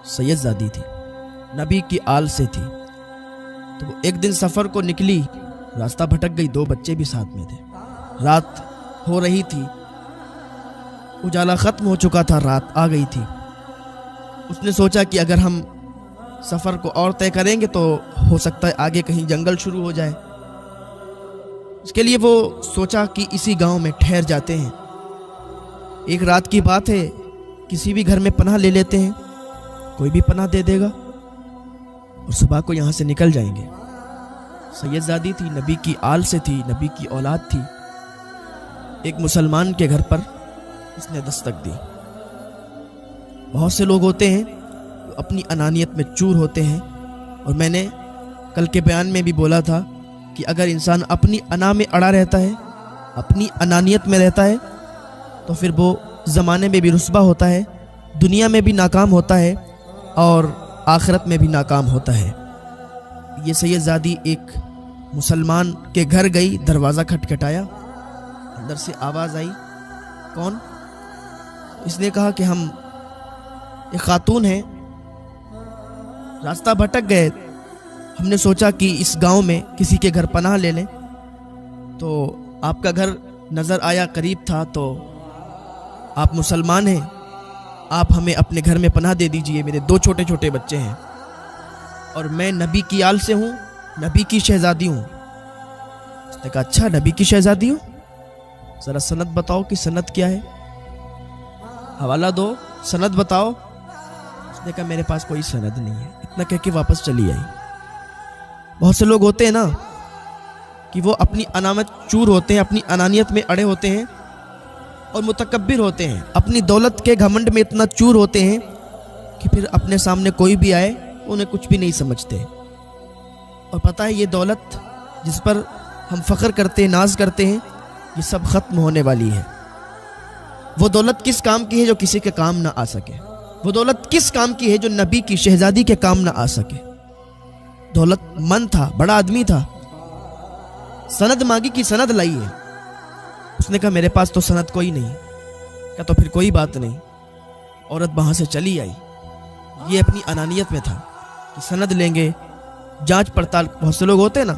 سید زادی تھی، نبی کی آل سے تھی۔ تو وہ ایک دن سفر کو نکلی، راستہ بھٹک گئی، 2 بچے بھی ساتھ میں تھے۔ رات ہو رہی تھی، اجالا ختم ہو چکا تھا، رات آ گئی تھی۔ اس نے سوچا کہ اگر ہم سفر کو اور طے کریں گے تو ہو سکتا ہے آگے کہیں جنگل شروع ہو جائے۔ اس کے لیے وہ سوچا کہ اسی گاؤں میں ٹھہر جاتے ہیں، ایک رات کی بات ہے، کسی بھی گھر میں پناہ لے لیتے ہیں، کوئی بھی پناہ دے دے گا اور صبح کو یہاں سے نکل جائیں گے۔ سید زادی تھی، نبی کی آل سے تھی، نبی کی اولاد تھی۔ ایک مسلمان کے گھر پر اس نے دستک دی۔ بہت سے لوگ ہوتے ہیں جو اپنی انانیت میں چور ہوتے ہیں، اور میں نے کل کے بیان میں بھی بولا تھا کہ اگر انسان اپنی انا میں اڑا رہتا ہے، اپنی انانیت میں رہتا ہے، تو پھر وہ زمانے میں بھی رسوا ہوتا ہے، دنیا میں بھی ناکام ہوتا ہے اور آخرت میں بھی ناکام ہوتا ہے۔ یہ سید زادی ایک مسلمان کے گھر گئی، دروازہ کھٹکھٹایا، اندر سے آواز آئی، کون؟ اس نے کہا کہ ہم ایک خاتون ہیں، راستہ بھٹک گئے، ہم نے سوچا کہ اس گاؤں میں کسی کے گھر پناہ لے لیں، تو آپ کا گھر نظر آیا، قریب تھا، تو آپ مسلمان ہیں، آپ ہمیں اپنے گھر میں پناہ دے دیجئے، میرے 2 چھوٹے چھوٹے بچے ہیں، اور میں نبی کی آل سے ہوں، نبی کی شہزادی ہوں۔ اس نے کہا اچھا، نبی کی شہزادی ہوں، ذرا سند بتاؤ کہ سند کیا ہے، حوالہ دو، سند بتاؤ۔ اس نے کہا میرے پاس کوئی سند نہیں ہے، اتنا کہہ کے واپس چلی آئی۔ بہت سے لوگ ہوتے ہیں نا کہ وہ اپنی انامت چور ہوتے ہیں، اپنی انانیت میں اڑے ہوتے ہیں اور متکبر ہوتے ہیں، اپنی دولت کے گھمنڈ میں اتنا چور ہوتے ہیں کہ پھر اپنے سامنے کوئی بھی آئے انہیں کچھ بھی نہیں سمجھتے۔ اور پتہ ہے یہ دولت جس پر ہم فخر کرتے ہیں، ناز کرتے ہیں، یہ سب ختم ہونے والی ہے۔ وہ دولت کس کام کی ہے جو کسی کے کام نہ آ سکے؟ وہ دولت کس کام کی ہے جو نبی کی شہزادی کے کام نہ آ سکے؟ دولت مند تھا، بڑا آدمی تھا، سند مانگی کی سند لائی ہے۔ اس نے کہا میرے پاس تو سند کوئی نہیں۔ کہا تو پھر کوئی بات نہیں۔ عورت وہاں سے چلی آئی۔ یہ اپنی انانیت میں تھا کہ سند لیں گے، جانچ پڑتال، بہت سے لوگ ہوتے ہیں نا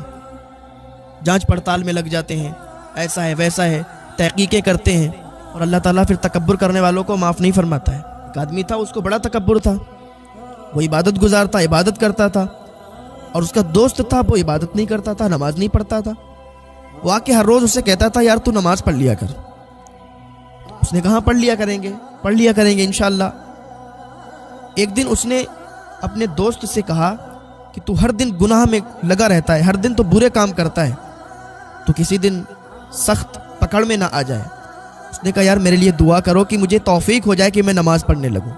جانچ پڑتال میں لگ جاتے ہیں، ایسا ہے ویسا ہے، تحقیقیں کرتے ہیں، اور اللہ تعالیٰ پھر تکبر کرنے والوں کو معاف نہیں فرماتا ہے۔ ایک آدمی تھا، اس کو بڑا تکبر تھا، وہ عبادت گزار تھا، عبادت کرتا تھا، اور اس کا دوست تھا، وہ عبادت نہیں کرتا تھا، نماز نہیں پڑھتا تھا۔ وہ آ کے ہر روز اسے کہتا تھا یار تو نماز پڑھ لیا کر۔ اس نے کہا پڑھ لیا کریں گے انشاءاللہ۔ ایک دن اس نے اپنے دوست سے کہا کہ تو ہر دن گناہ میں لگا رہتا ہے، ہر دن تو برے کام کرتا ہے، تو کسی دن سخت پکڑ میں نہ آ جائے۔ اس نے کہا یار میرے لیے دعا کرو کہ مجھے توفیق ہو جائے کہ میں نماز پڑھنے لگوں۔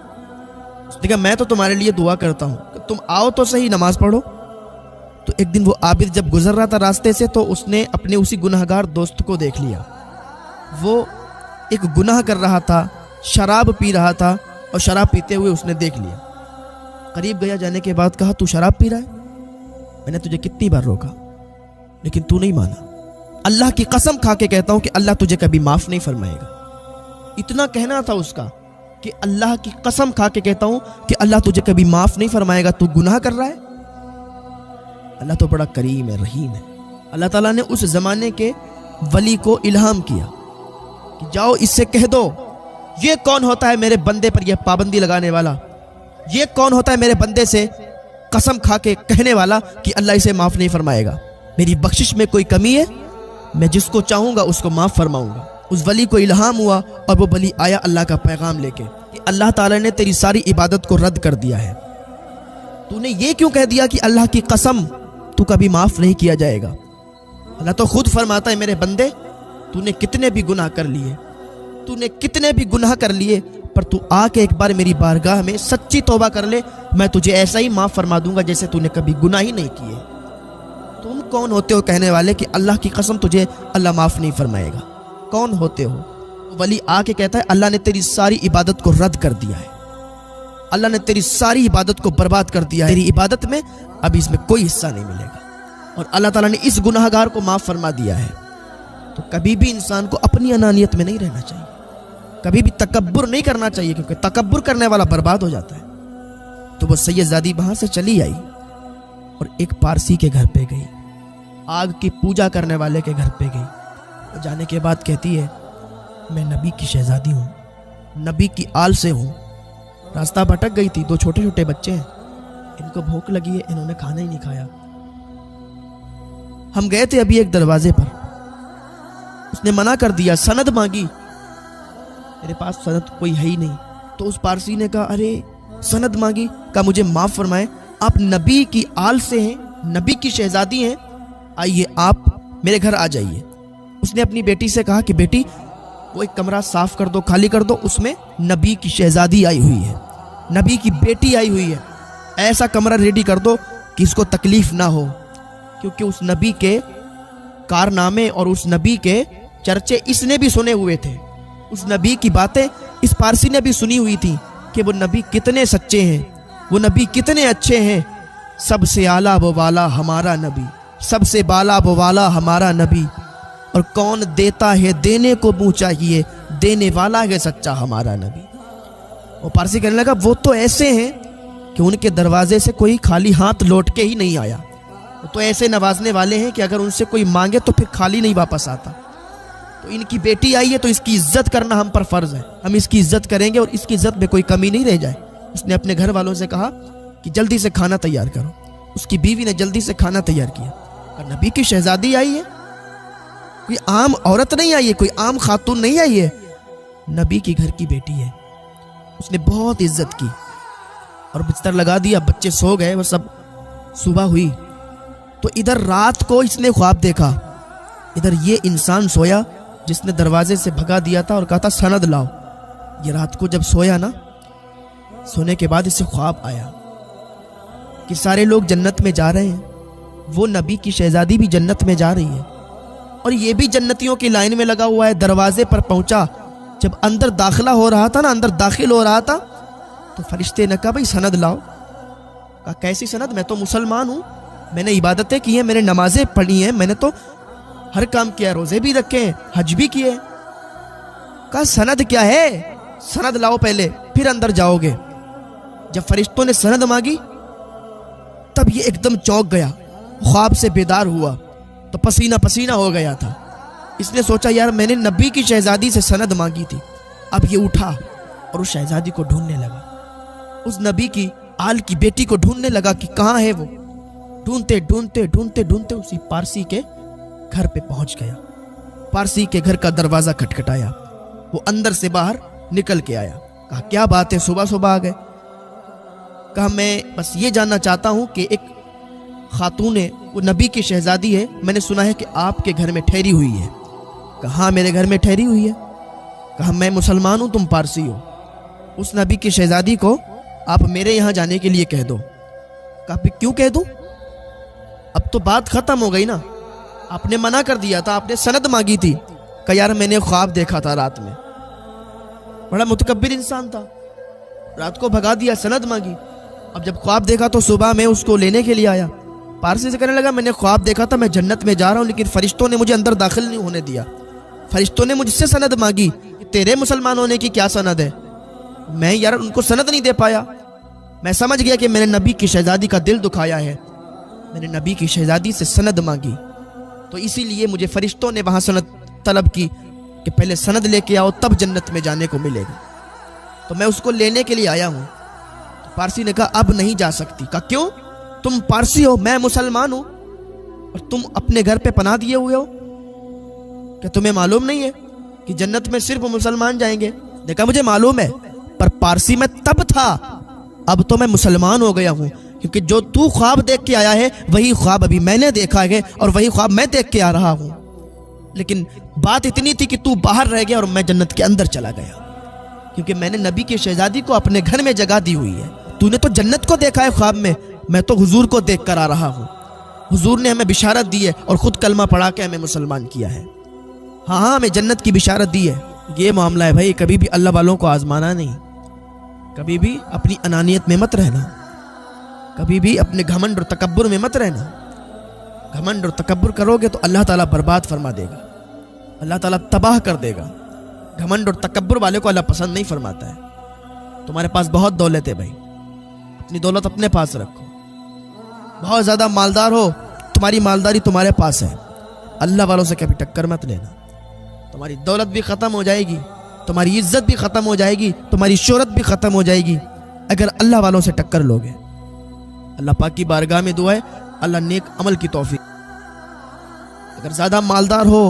اس نے کہا میں تو تمہارے لیے دعا کرتا ہوں کہ تم آؤ تو صحیح، نماز پڑھو۔ تو ایک دن وہ عابد جب گزر رہا تھا راستے سے، تو اس نے اپنے اسی گناہگار دوست کو دیکھ لیا۔ وہ ایک گناہ کر رہا تھا، شراب پی رہا تھا، اور شراب پیتے ہوئے اس نے دیکھ لیا۔ قریب گیا، جانے کے بعد کہا تو شراب پی رہا ہے؟ میں نے تجھے کتنی بار روکا لیکن تو نہیں مانا۔ اللہ کی قسم کھا کے کہتا ہوں کہ اللہ تجھے کبھی معاف نہیں فرمائے گا۔ اتنا کہنا تھا اس کا کہ اللہ کی قسم کھا کے کہتا ہوں کہ اللہ تجھے کبھی معاف نہیں فرمائے گا، تو گناہ کر رہا ہے۔ اللہ تو بڑا کریم ہے، رحیم ہے۔ اللہ تعالیٰ نے اس زمانے کے ولی کو الہام کیا کہ جاؤ اس سے کہہ دو، یہ کون ہوتا ہے میرے بندے پر یہ پابندی لگانے والا، یہ کون ہوتا ہے میرے بندے سے قسم کھا کے کہنے والا کہ اللہ اسے معاف نہیں فرمائے گا، میری بخشش میں کوئی کمی ہے، میں جس کو چاہوں گا اس کو معاف فرماؤں گا۔ اس ولی کو الہام ہوا اور وہ ولی آیا اللہ کا پیغام لے کے کہ اللہ تعالیٰ نے تیری ساری عبادت کو رد کر دیا ہے، تو نے یہ کیوں کہہ دیا کہ اللہ کی قسم تو کبھی معاف نہیں کیا جائے گا؟ اللہ تو خود فرماتا ہے میرے بندے تو نے کتنے بھی گناہ کر لیے، تو نے کتنے بھی گناہ کر لیے، پر تو آ کے ایک بار میری بارگاہ میں سچی توبہ کر لے، میں تجھے ایسا ہی معاف فرما دوں گا جیسے تو نے کبھی گناہ ہی نہیں کیے۔ تم کون ہوتے ہو کہنے والے کہ اللہ کی قسم تجھے اللہ معاف نہیں فرمائے گا؟ کون ہوتے ہو؟ ولی آ کے کہتا ہے اللہ نے تیری ساری عبادت کو رد کر دیا ہے، اللہ نے تیری ساری عبادت کو برباد کر دیا ہے، تیری عبادت میں اب اس میں کوئی حصہ نہیں ملے گا، اور اللہ تعالیٰ نے اس گناہگار کو معاف فرما دیا ہے۔ تو کبھی بھی انسان کو اپنی انانیت میں نہیں رہنا چاہیے، کبھی بھی تکبر نہیں کرنا چاہیے، کیونکہ تکبر کرنے والا برباد ہو جاتا ہے۔ تو وہ سیدزادی وہاں سے چلی آئی اور ایک پارسی کے گھر پہ گئی، آگ کی پوجا کرنے والے کے گھر پہ گئی۔ جانے کے بعد کہتی ہے میں نبی کی شہزادی ہوں، نبی کی آل سے ہوں، راستہ بھٹک گئی تھی، 2 چھوٹے چھوٹے بچے ہیں، ان کو بھوک لگی ہے، انہوں نے کھانا ہی نہیں کھایا۔ ہم گئے تھے ابھی ایک دروازے پر، اس نے منع کر دیا، سند مانگی، میرے پاس سند کوئی ہے ہی نہیں۔ تو اس پارسی نے کہا ارے سند مانگی، کہا مجھے معاف فرمائیں، آپ نبی کی آل سے ہیں، نبی کی شہزادی ہیں، آئیے آپ میرے گھر آ جائیے۔ اس نے اپنی بیٹی سے کہا کہ بیٹی وہ ایک کمرہ صاف کر دو، خالی کر دو، اس میں نبی کی شہزادی آئی ہوئی ہے، نبی کی بیٹی آئی ہوئی ہے، ایسا کمرہ ریڈی کر دو کہ اس کو تکلیف نہ ہو، کیونکہ اس نبی کے کارنامے اور اس نبی کے چرچے اس نے بھی سنے ہوئے تھے، اس نبی کی باتیں اس پارسی نے بھی سنی ہوئی تھی کہ وہ نبی کتنے سچے ہیں، وہ نبی کتنے اچھے ہیں، سب سے اعلیٰ و والا ہمارا نبی، سب سے بالا و والا ہمارا نبی، اور کون دیتا ہے دینے کو منہ چاہیے، دینے والا ہے سچا ہمارا نبی۔ وہ پارسی کہنے لگا وہ تو ایسے ہیں کہ ان کے دروازے سے کوئی خالی ہاتھ لوٹ کے ہی نہیں آیا، وہ تو ایسے نوازنے والے ہیں کہ اگر ان سے کوئی مانگے تو پھر خالی نہیں واپس آتا، تو ان کی بیٹی آئی ہے تو اس کی عزت کرنا ہم پر فرض ہے، ہم اس کی عزت کریں گے اور اس کی عزت میں کوئی کمی نہیں رہ جائے۔ اس نے اپنے گھر والوں سے کہا کہ جلدی سے کھانا تیار کرو، اس کی بیوی نے جلدی سے کھانا تیار کیا، کہ نبی کی شہزادی آئی ہے، کوئی عام عورت نہیں آئی ہے، کوئی عام خاتون نہیں آئی ہے، نبی کی گھر کی بیٹی ہے۔ اس نے بہت عزت کی اور بستر لگا دیا، بچے سو گئے، وہ سب صبح ہوئی تو ادھر رات کو اس نے خواب دیکھا، ادھر یہ انسان سویا جس نے دروازے سے بھگا دیا تھا اور کہا تھا سند لاؤ۔ یہ رات کو جب سویا نا، سونے کے بعد اسے خواب آیا کہ سارے لوگ جنت میں جا رہے ہیں، وہ نبی کی شہزادی بھی جنت میں جا رہی ہے اور یہ بھی جنتیوں کی لائن میں لگا ہوا ہے۔ دروازے پر پہنچا، جب اندر داخلہ ہو رہا تھا نا، اندر داخل ہو رہا تھا تو فرشتے نے کہا بھائی سند لاؤ۔ کہا کیسی سند؟ میں تو مسلمان ہوں، میں نے عبادتیں کی ہیں، میں نے نمازیں پڑھی ہیں، میں نے تو ہر کام کیا، روزے بھی رکھے ہیں، حج بھی کیے۔ کہا سند کیا ہے؟ سند لاؤ پہلے، پھر اندر جاؤ گے۔ جب فرشتوں نے سند مانگی تب یہ ایک دم چونک گیا، خواب سے بیدار ہوا تو پسینہ پسینہ ہو گیا تھا۔ اس نے سوچا یار میں نے نبی کی شہزادی سے سند مانگی تھی۔ اب یہ اٹھا اور اس شہزادی کو ڈھونڈنے لگا، اس نبی کی آل کی بیٹی کو ڈھونڈنے لگا کہ کہاں ہے وہ۔ ڈھونڈتے ڈھونڈتے ڈھونڈتے ڈھونڈتے اسی پارسی کے گھر پہ پہنچ گیا۔ پارسی کے گھر کا دروازہ کھٹکھٹایا، وہ اندر سے باہر نکل کے آیا۔ کہا کیا بات ہے، صبح صبح آ گئے؟ کہا میں بس یہ جاننا چاہتا ہوں کہ ایک خاتون ہے، وہ نبی کی شہزادی ہے، میں نے سنا ہے کہ آپ کے گھر میں ٹھہری ہوئی ہے۔ کہا ہاں میرے گھر میں ٹھہری ہوئی ہے۔ کہا میں مسلمان ہوں، تم پارسی ہو، اس نبی کی شہزادی کو آپ میرے یہاں جانے کے لیے کہہ دو۔ کہا پھر کیوں کہہ دوں؟ اب تو بات ختم ہو گئی نا، آپ نے منع کر دیا تھا، آپ نے سند مانگی تھی۔ کہا یار میں نے خواب دیکھا تھا رات میں، بڑا متکبر انسان تھا، رات کو بھگا دیا، سند مانگی۔ اب جب خواب دیکھا تو صبح میں اس کو لینے کے لیے آیا۔ پارسی سے کہنے لگا میں نے خواب دیکھا تھا، میں جنت میں جا رہا ہوں، لیکن فرشتوں نے مجھے اندر داخل نہیں ہونے دیا، فرشتوں نے مجھ سے سند مانگی، تیرے مسلمان ہونے کی کیا سند ہے؟ میں یار ان کو سند نہیں دے پایا، میں سمجھ گیا کہ میں نے نبی کی شہزادی کا دل دکھایا ہے، میں نے نبی کی شہزادی سے سند مانگی، تو اسی لیے مجھے فرشتوں نے وہاں سند طلب کی کہ پہلے سند لے کے آؤ تب جنت میں جانے کو ملے گا، تو میں اس کو لینے کے لیے آیا ہوں۔ پارسی نے کہا اب نہیں جا سکتی۔ کہا کیوں؟ تم پارسی ہو، میں مسلمان ہوں، اور تم اپنے گھر پہ پناہ دیے ہوئے ہو، کہ تمہیں معلوم نہیں ہے کہ جنت میں صرف مسلمان جائیں گے؟ نے کہا مجھے معلوم ہے، پر پارسی میں تب تھا، اب تو میں مسلمان ہو گیا ہوں، کیونکہ جو تو خواب دیکھ کے آیا ہے وہی خواب ابھی میں نے دیکھا ہے اور وہی خواب میں دیکھ کے آ رہا ہوں، لیکن بات اتنی تھی کہ تو باہر رہ گیا اور میں جنت کے اندر چلا گیا، کیونکہ میں نے نبی کی شہزادی کو اپنے گھر میں جگہ دی ہوئی ہے۔ تو نے تو جنت کو دیکھا ہے خواب میں تو حضور کو دیکھ کر آ رہا ہوں، حضور نے ہمیں بشارت دی ہے اور خود کلمہ پڑھا کے ہمیں مسلمان کیا ہے، ہاں ہمیں جنت کی بشارت دی ہے۔ یہ معاملہ ہے بھائی، کبھی بھی اللہ والوں کو آزمانا نہیں، کبھی بھی اپنی انانیت میں مت رہنا، کبھی بھی اپنے گھمنڈ اور تکبر میں مت رہنا۔ گھمنڈ اور تکبر کرو گے تو اللہ تعالیٰ برباد فرما دے گا، اللہ تعالیٰ تباہ کر دے گا۔ گھمنڈ اور تکبر والے کو اللہ پسند نہیں فرماتا ہے۔ تمہارے پاس بہت دولت ہے بھائی، اپنی دولت اپنے پاس رکھو. بہت زیادہ مالدار ہو، تمہاری مالداری تمہارے پاس ہے، اللہ والوں سے کبھی ٹکر مت لینا. تمہاری دولت بھی ختم ہو جائے گی، تمہاری عزت بھی ختم ہو جائے گی، تمہاری شہرت بھی ختم ہو جائے گی اگر اللہ والوں سے ٹکر لوگے. اللہ پاک کی بارگاہ میں دعا ہے اللہ نیک عمل کی توفیق. اگر زیادہ مالدار ہو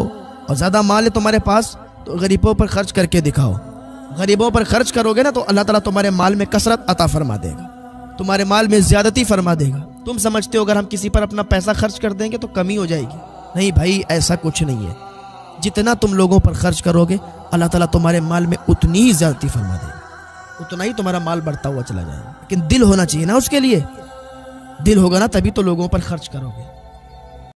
اور زیادہ مال ہے تمہارے پاس تو غریبوں پر خرچ کر کے دکھاؤ. غریبوں پر خرچ کرو گے نا تو اللہ تعالیٰ تمہارے مال میں کثرت عطا فرما دے گا، تمہارے مال میں زیادتی فرما دے گا. تم سمجھتے ہو اگر ہم کسی پر اپنا پیسہ خرچ کر دیں گے تو کمی ہو جائے گی. نہیں بھائی، ایسا کچھ نہیں ہے. جتنا تم لوگوں پر خرچ کرو گے اللہ تعالیٰ تمہارے مال میں اتنی ہی زیادتی فرما دے گا، اتنا ہی تمہارا مال بڑھتا ہوا چلا جائے گا. لیکن دل ہونا چاہیے نا اس کے لیے. دل ہوگا نا تبھی تو لوگوں پر خرچ کرو گے.